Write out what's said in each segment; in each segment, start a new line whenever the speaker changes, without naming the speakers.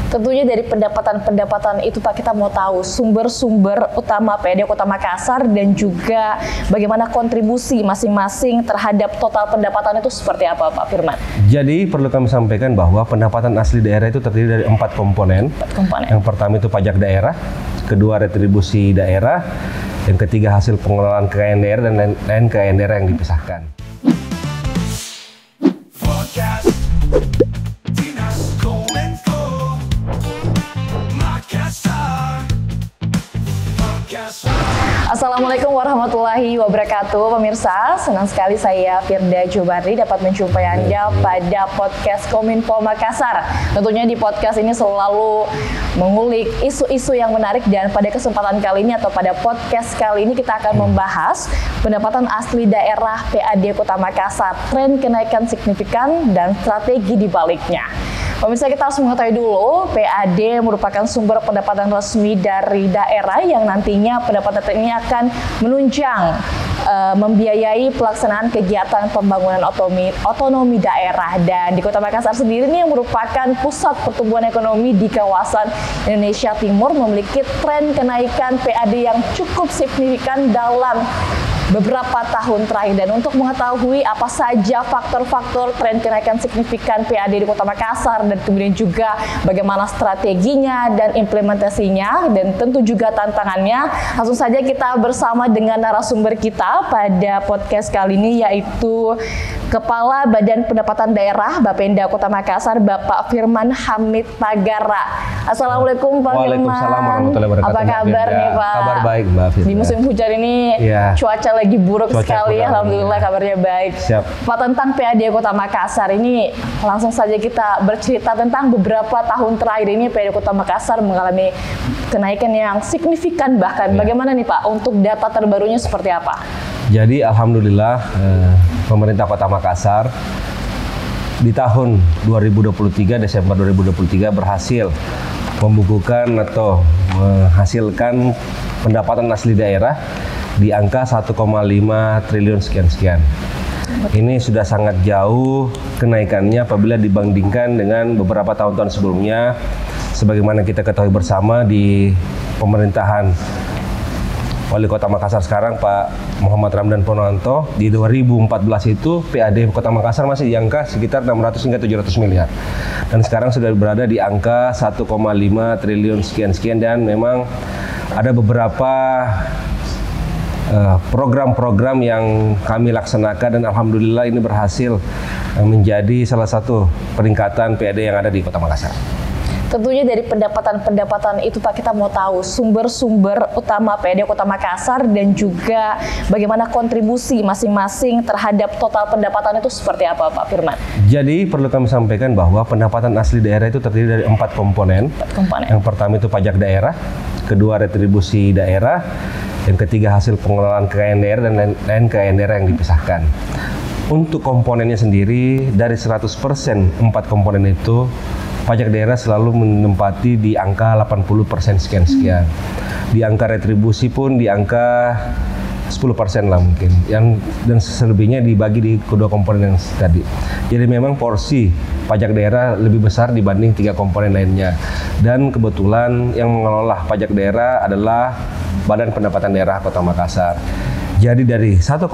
Tentunya dari pendapatan-pendapatan itu Pak, kita mau tahu sumber-sumber utama PAD Kota Makassar dan juga bagaimana kontribusi masing-masing terhadap total pendapatan itu seperti apa Pak Firman?
Jadi perlu kami sampaikan bahwa pendapatan asli daerah itu terdiri dari 4 komponen. Yang pertama itu pajak daerah, kedua retribusi daerah, yang ketiga hasil pengelolaan kekayaan daerah dan lain kekayaan daerah yang dipisahkan.
Assalamualaikum warahmatullahi wabarakatuh pemirsa, senang sekali saya Firda Jobari dapat menjumpai Anda pada podcast Kominfo Makassar. Tentunya di podcast ini selalu mengulik isu-isu yang menarik, dan pada kesempatan kali ini atau pada podcast kali ini kita akan membahas pendapatan asli daerah PAD Kota Makassar, tren kenaikan signifikan dan strategi di baliknya. Pemirsa, kita harus mengetahui dulu PAD merupakan sumber pendapatan resmi dari daerah yang nantinya pendapatan ini akan menunjang membiayai pelaksanaan kegiatan pembangunan otonomi daerah. Dan di Kota Makassar sendiri ini yang merupakan pusat pertumbuhan ekonomi di kawasan Indonesia Timur memiliki tren kenaikan PAD yang cukup signifikan dalam beberapa tahun terakhir. Dan untuk mengetahui apa saja faktor-faktor tren kenaikan signifikan PAD di Kota Makassar dan kemudian juga bagaimana strateginya dan implementasinya dan tentu juga tantangannya, langsung saja kita bersama dengan narasumber kita pada podcast kali ini, yaitu Kepala Badan Pendapatan Daerah Bapenda Kota Makassar, Bapak Firman Hamid Pagara. Assalamualaikum Pak Firman.
Waalaikumsalam warahmatullahi wabarakatuh.
Apa kabar nih Pak?
Kabar baik Mbak Firman.
Di musim hujan ini cuaca lagi buruk sekali, alhamdulillah kabarnya baik.
Siap.
Pak, tentang PAD Kota Makassar ini langsung saja kita bercerita tentang beberapa tahun terakhir ini PAD Kota Makassar mengalami kenaikan yang signifikan bahkan. Bagaimana nih Pak untuk data terbarunya seperti apa?
Jadi alhamdulillah pemerintah Kota Makassar di tahun 2023, Desember 2023 berhasil membukukan atau menghasilkan pendapatan asli daerah di angka 1,5 triliun sekian-sekian. Ini sudah sangat jauh kenaikannya apabila dibandingkan dengan beberapa tahun-tahun sebelumnya. Sebagaimana kita ketahui bersama, di pemerintahan Wali Kota Makassar sekarang Pak Muhammad Ramdan Purnoanto di 2014 itu PAD Kota Makassar masih di angka sekitar 600 hingga 700 miliar. Dan sekarang sudah berada di angka 1,5 triliun sekian-sekian, dan memang ada beberapa program-program yang kami laksanakan dan alhamdulillah ini berhasil menjadi salah satu peningkatan PAD yang ada di Kota Makassar.
Tentunya dari pendapatan-pendapatan itu Pak, kita mau tahu sumber-sumber utama PAD Kota Makassar dan juga bagaimana kontribusi masing-masing terhadap total pendapatan itu seperti apa Pak Firman?
Jadi perlu kami sampaikan bahwa pendapatan asli daerah itu terdiri dari 4 komponen. Yang pertama itu pajak daerah, kedua retribusi daerah, yang ketiga hasil pengelolaan kekayaan daerah dan lain kekayaan daerah yang dipisahkan. Untuk komponennya sendiri, dari 100% 4 komponen itu, pajak daerah selalu menempati di angka 80% sekian-sekian. Di angka retribusi pun di angka 10% lah mungkin. Dan selebihnya dibagi di kedua komponen yang tadi. Jadi memang porsi pajak daerah lebih besar dibanding 3 komponen lainnya. Dan kebetulan yang mengelola pajak daerah adalah Badan Pendapatan Daerah Kota Makassar. Jadi dari 1,5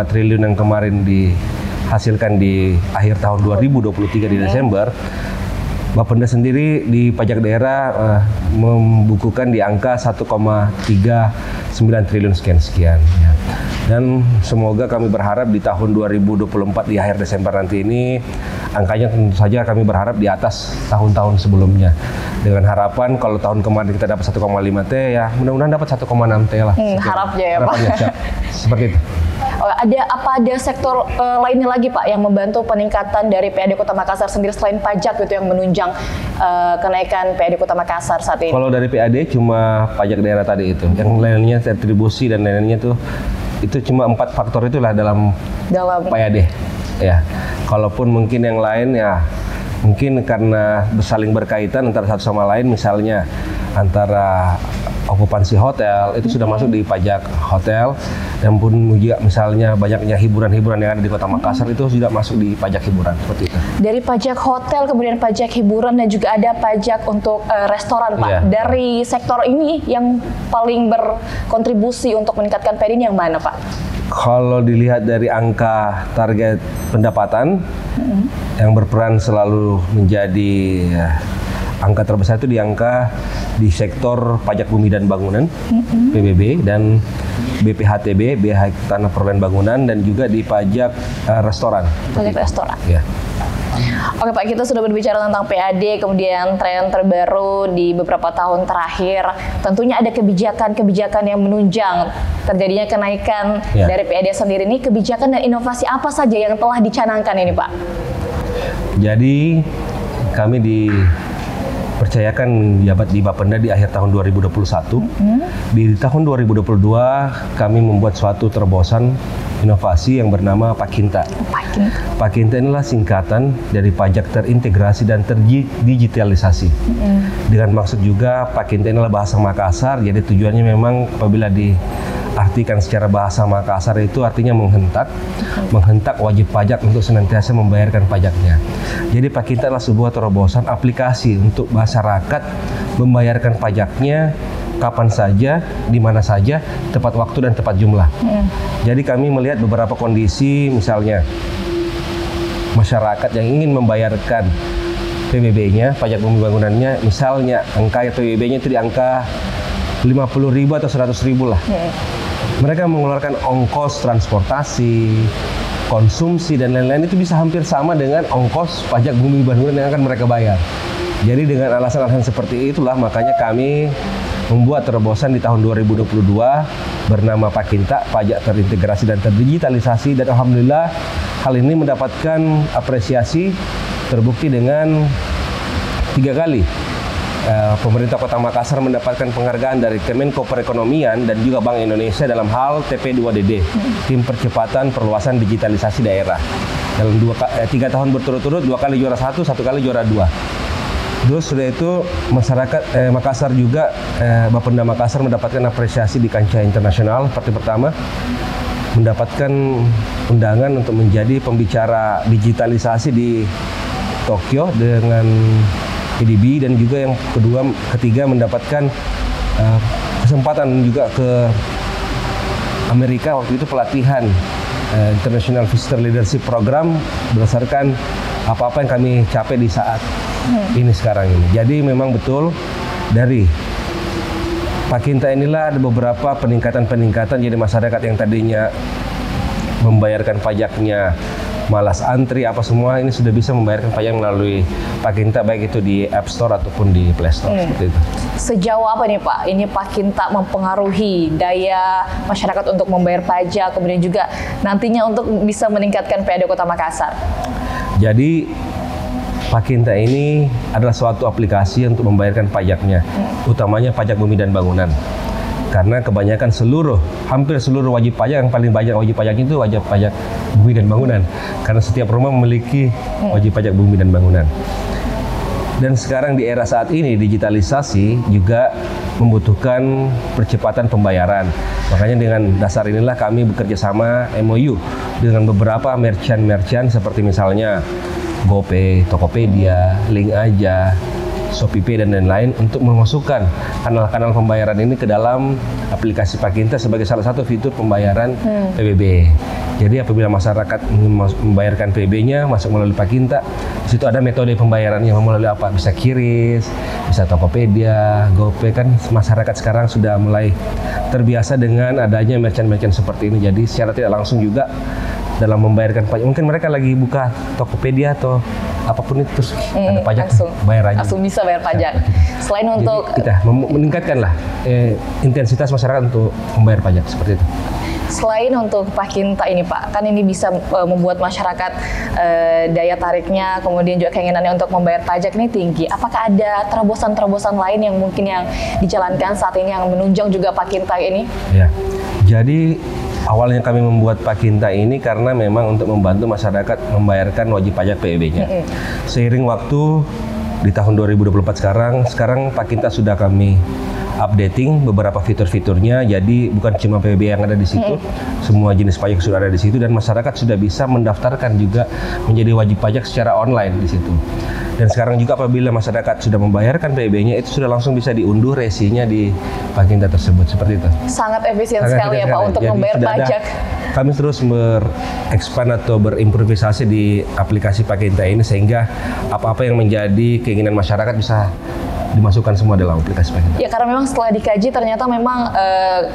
triliun yang kemarin dihasilkan di akhir tahun 2023 di Desember, Bapenda sendiri di pajak daerah membukukan di angka 1,39 triliun sekian-sekian. Ya. Dan semoga kami berharap di tahun 2024 di akhir Desember nanti ini angkanya tentu saja kami berharap di atas tahun-tahun sebelumnya. Dengan harapan kalau tahun kemarin kita dapat 1,5 T, ya mudah-mudahan dapat 1,6 T lah.
Harapnya ya Pak.
Seperti itu.
Ada sektor lainnya lagi Pak yang membantu peningkatan dari PAD Kota Makassar sendiri selain pajak gitu yang menunjang kenaikan PAD Kota Makassar saat ini?
Kalau dari PAD cuma pajak daerah tadi itu, yang lainnya retribusi dan lainnya tuh itu cuma 4 faktor itulah dalam PAD. Ya, kalaupun mungkin yang lain ya mungkin karena saling berkaitan antara satu sama lain, misalnya antara okupansi hotel itu sudah masuk di pajak hotel, dan pun juga misalnya banyaknya hiburan-hiburan yang ada di Kota Makassar itu sudah masuk di pajak hiburan seperti itu.
Dari pajak hotel, kemudian pajak hiburan, dan juga ada pajak untuk restoran, Pak.
Iya.
Dari sektor ini yang paling berkontribusi untuk meningkatkan PAD ini yang mana, Pak?
Kalau dilihat dari angka target pendapatan, yang berperan selalu menjadi angka terbesar itu di sektor pajak bumi dan bangunan, PBB, dan BPHTB, Biaya Tanah Perolahan Bangunan, dan juga di pajak restoran.
Pajak restoran.
Ya.
Oke Pak, kita sudah berbicara tentang PAD, kemudian tren terbaru di beberapa tahun terakhir. Tentunya ada kebijakan-kebijakan yang menunjang terjadinya kenaikan dari PAD sendiri ini. Kebijakan dan inovasi apa saja yang telah dicanangkan ini, Pak?
Jadi kami dipercayakan menjabat di Bapenda di akhir tahun 2021. Di tahun 2022 kami membuat suatu terobosan inovasi yang bernama Pakinta. Pakinta inilah singkatan dari pajak terintegrasi dan terdigitalisasi. Dengan maksud juga Pakinta inilah bahasa Makassar, jadi tujuannya memang apabila diartikan secara bahasa Makassar itu artinya menghentak wajib pajak untuk senantiasa membayarkan pajaknya. Jadi Pakinta adalah sebuah terobosan aplikasi untuk masyarakat membayarkan pajaknya kapan saja, di mana saja, tepat waktu dan tepat jumlah. Jadi kami melihat beberapa kondisi, misalnya masyarakat yang ingin membayarkan PBB-nya, pajak bumi bangunannya, misalnya angka PBB-nya itu di angka 50.000 atau 100.000 lah. Mereka mengeluarkan ongkos transportasi, konsumsi, dan lain-lain itu bisa hampir sama dengan ongkos pajak bumi bangunan yang akan mereka bayar. Jadi dengan alasan-alasan seperti itulah makanya kami membuat terobosan di tahun 2022 bernama Pakinta, pajak terintegrasi dan terdigitalisasi, dan alhamdulillah hal ini mendapatkan apresiasi, terbukti dengan 3 kali pemerintah Kota Makassar mendapatkan penghargaan dari Kemenko Perekonomian dan juga Bank Indonesia dalam hal TP2DD, Tim Percepatan Perluasan Digitalisasi Daerah. Dalam 3 tahun berturut-turut, 2 kali juara 1, 1 kali juara 2. Terus sudah itu masyarakat Makassar juga, Bapenda Makassar mendapatkan apresiasi di kancah internasional. Seperti pertama, mendapatkan undangan untuk menjadi pembicara digitalisasi di Tokyo dengan PDB, dan juga yang ketiga mendapatkan kesempatan juga ke Amerika, waktu itu pelatihan International Visitor Leadership Program berdasarkan apa-apa yang kami capai di saat ini sekarang ini. Jadi memang betul dari Pakinta inilah ada beberapa peningkatan. Jadi masyarakat yang tadinya membayarkan pajaknya malas antri apa semua, ini sudah bisa membayarkan pajak melalui Pakinta, baik itu di App Store ataupun di Play Store. Seperti itu.
Sejauh apa nih Pak, ini Pakinta mempengaruhi daya masyarakat untuk membayar pajak, kemudian juga nantinya untuk bisa meningkatkan PAD Kota Makassar?
Jadi Pakinta ini adalah suatu aplikasi untuk membayarkan pajaknya, utamanya pajak bumi dan bangunan. Karena kebanyakan hampir seluruh wajib pajak, yang paling banyak wajib pajaknya itu wajib pajak bumi dan bangunan. Karena setiap rumah memiliki wajib pajak bumi dan bangunan. Dan sekarang di era saat ini digitalisasi juga membutuhkan percepatan pembayaran. Makanya dengan dasar inilah kami bekerja sama MOU dengan beberapa merchant seperti misalnya GoPay, Tokopedia, Link Aja, ShopeePay, dan lain-lain untuk memasukkan kanal-kanal pembayaran ini ke dalam aplikasi Pakinta sebagai salah satu fitur pembayaran PBB. Jadi apabila masyarakat ingin membayarkan PBB-nya masuk melalui Pakinta, di situ ada metode pembayarannya melalui apa? Bisa QRIS, bisa Tokopedia, GoPay. Kan masyarakat sekarang sudah mulai terbiasa dengan adanya merchant-merchant seperti ini. Jadi secara tidak langsung juga dalam membayarkan pajak, mungkin mereka lagi buka Tokopedia atau apapun itu, terus ada pajak, bayar aja.
Langsung bisa bayar pajak. Selain untuk
kita meningkatkanlah intensitas masyarakat untuk membayar pajak seperti itu.
Selain untuk Pakinta ini Pak, kan ini bisa membuat masyarakat daya tariknya, kemudian juga keinginannya untuk membayar pajak ini tinggi. Apakah ada terobosan-terobosan lain yang mungkin yang dijalankan saat ini yang menunjang juga Pakinta ini? Ya,
jadi awalnya kami membuat Pakinta ini karena memang untuk membantu masyarakat membayarkan wajib pajak PBB-nya. Seiring waktu di tahun 2024 sekarang Pakinta sudah kami updating beberapa fitur-fiturnya, jadi bukan cuma PBB yang ada di situ, semua jenis pajak sudah ada di situ, dan masyarakat sudah bisa mendaftarkan juga menjadi wajib pajak secara online di situ. Dan sekarang juga apabila masyarakat sudah membayarkan PBB-nya, itu sudah langsung bisa diunduh resinya di Pakinta tersebut, seperti itu.
Sangat efisien sekali ya Pak untuk
jadi
membayar pajak.
Kami terus berekspand atau berimprovisasi di aplikasi Pakinta ini, sehingga apa-apa yang menjadi keinginan masyarakat bisa dimasukkan semua dalam aplikasi Pakinta.
Ya, karena memang setelah dikaji ternyata memang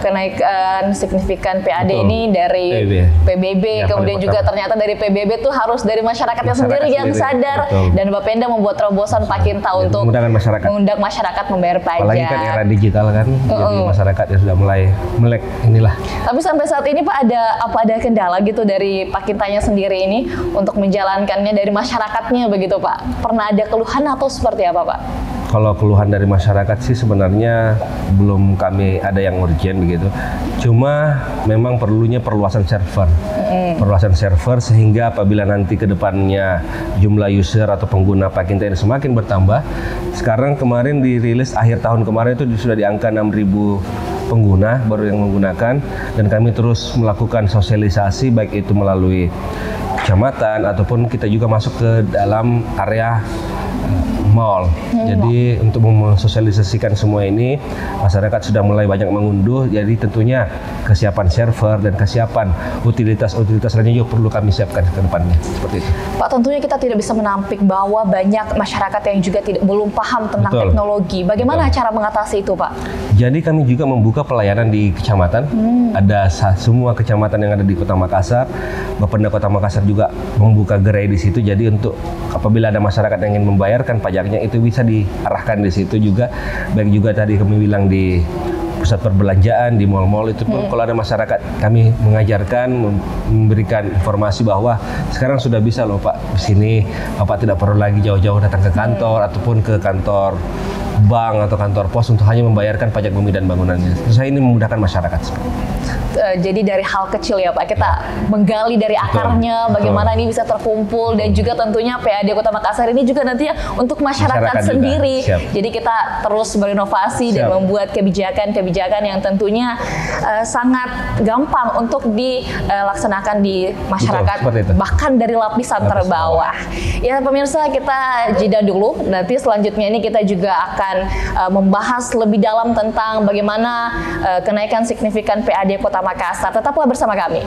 kenaikan signifikan PAD ini dari PBB, ya, kemudian juga ternyata dari PBB tuh harus dari masyarakatnya sendiri yang sadar. Betul. Dan Bapak Pemda membuat terobosan Pakinta untuk mengundang masyarakat membayar pajak.
Apalagi kan era digital kan, jadi masyarakat yang sudah mulai melek inilah.
Tapi sampai saat ini Pak, ada kendala gitu dari Pakintanya sendiri ini untuk menjalankannya dari masyarakatnya begitu Pak? Pernah ada keluhan atau seperti apa Pak?
Kalau keluhan dari masyarakat sih sebenarnya belum kami ada yang urgent begitu. Cuma memang perlunya perluasan server. Perluasan server sehingga apabila nanti ke depannya jumlah user atau pengguna Pakinta ini semakin bertambah. Sekarang kemarin dirilis akhir tahun kemarin itu sudah di angka 6.000 pengguna baru yang menggunakan, dan kami terus melakukan sosialisasi baik itu melalui kecamatan ataupun kita juga masuk ke dalam area mall. Jadi untuk mensosialisasikan semua ini, masyarakat sudah mulai banyak mengunduh. Jadi tentunya kesiapan server dan kesiapan utilitas lainnya juga perlu kami siapkan ke depannya. Seperti itu.
Pak, tentunya kita tidak bisa menampik bahwa banyak masyarakat yang juga belum paham tentang teknologi. Bagaimana cara mengatasi itu, Pak?
Jadi kami juga membuka pelayanan di kecamatan. Ada semua kecamatan yang ada di Kota Makassar. Bapenda Kota Makassar juga membuka gerai di situ. Jadi untuk apabila ada masyarakat yang ingin membayarkan pajaknya, itu bisa diarahkan di situ juga. Baik juga tadi kami bilang di pusat perbelanjaan, di mal-mal itu pun kalau ada masyarakat, kami mengajarkan, memberikan informasi bahwa sekarang sudah bisa loh Pak, di sini Bapak tidak perlu lagi jauh-jauh datang ke kantor ataupun ke kantor bank atau kantor pos untuk hanya membayarkan pajak bumi dan bangunannya. Saya ini memudahkan masyarakat.
Jadi dari hal kecil ya Pak, kita menggali dari akarnya bagaimana ini bisa terkumpul, dan juga tentunya PAD Kota Makassar ini juga nantinya untuk masyarakat sendiri. Jadi kita terus berinovasi dan membuat kebijakan-kebijakan yang tentunya sangat gampang untuk dilaksanakan di masyarakat, bahkan dari lapisan terbawah. Ya pemirsa, kita jeda dulu. Nanti selanjutnya ini kita juga akan membahas lebih dalam tentang bagaimana kenaikan signifikan PAD Kota Makassar. Tetaplah bersama kami.